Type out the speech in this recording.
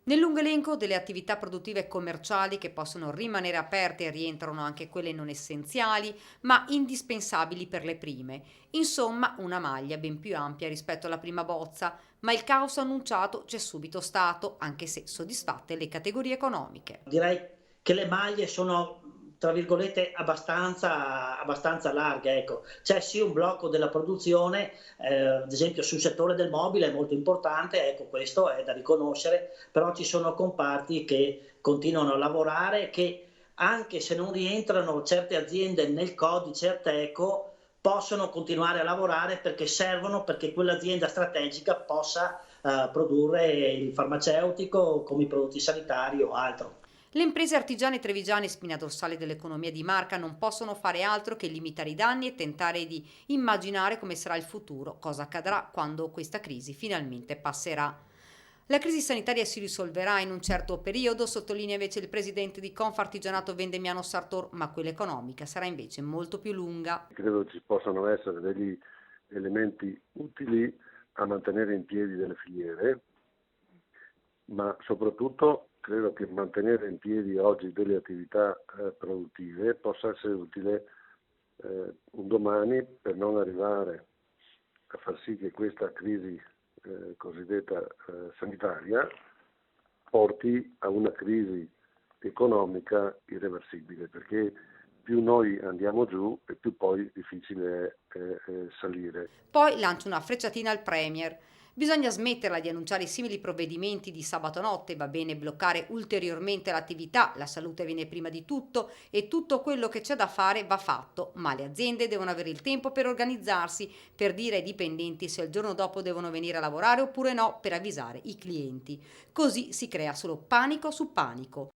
Nel lungo elenco delle attività produttive e commerciali che possono rimanere aperte rientrano anche quelle non essenziali, ma indispensabili per le prime. Insomma, una maglia ben più ampia rispetto alla prima bozza, ma il caos annunciato c'è subito stato, anche se soddisfatte le categorie economiche. Direi che le maglie sono, tra virgolette, abbastanza larghe, ecco. C'è sì un blocco della produzione, ad esempio sul settore del mobile è molto importante, ecco questo è da riconoscere, però ci sono comparti che continuano a lavorare, che anche se non rientrano certe aziende nel codice Ateco, possono continuare a lavorare perché servono perché quell'azienda strategica possa, produrre il farmaceutico come i prodotti sanitari o altro. Le imprese artigiane trevigiane, spina dorsale dell'economia di Marca, non possono fare altro che limitare i danni e tentare di immaginare come sarà il futuro, cosa accadrà quando questa crisi finalmente passerà. La crisi sanitaria si risolverà in un certo periodo, sottolinea invece il presidente di Confartigianato Vendemiano Sartor, ma quella economica sarà invece molto più lunga. Credo ci possano essere degli elementi utili a mantenere in piedi delle filiere, ma soprattutto credo che mantenere in piedi oggi delle attività produttive possa essere utile un domani per non arrivare a far sì che questa crisi cosiddetta sanitaria porti a una crisi economica irreversibile, perché più noi andiamo giù e più poi difficile è salire. Poi lancia una frecciatina al Premier. Bisogna smetterla di annunciare simili provvedimenti di sabato notte, va bene bloccare ulteriormente l'attività, la salute viene prima di tutto e tutto quello che c'è da fare va fatto, ma le aziende devono avere il tempo per organizzarsi, per dire ai dipendenti se il giorno dopo devono venire a lavorare oppure no, per avvisare i clienti. Così si crea solo panico su panico.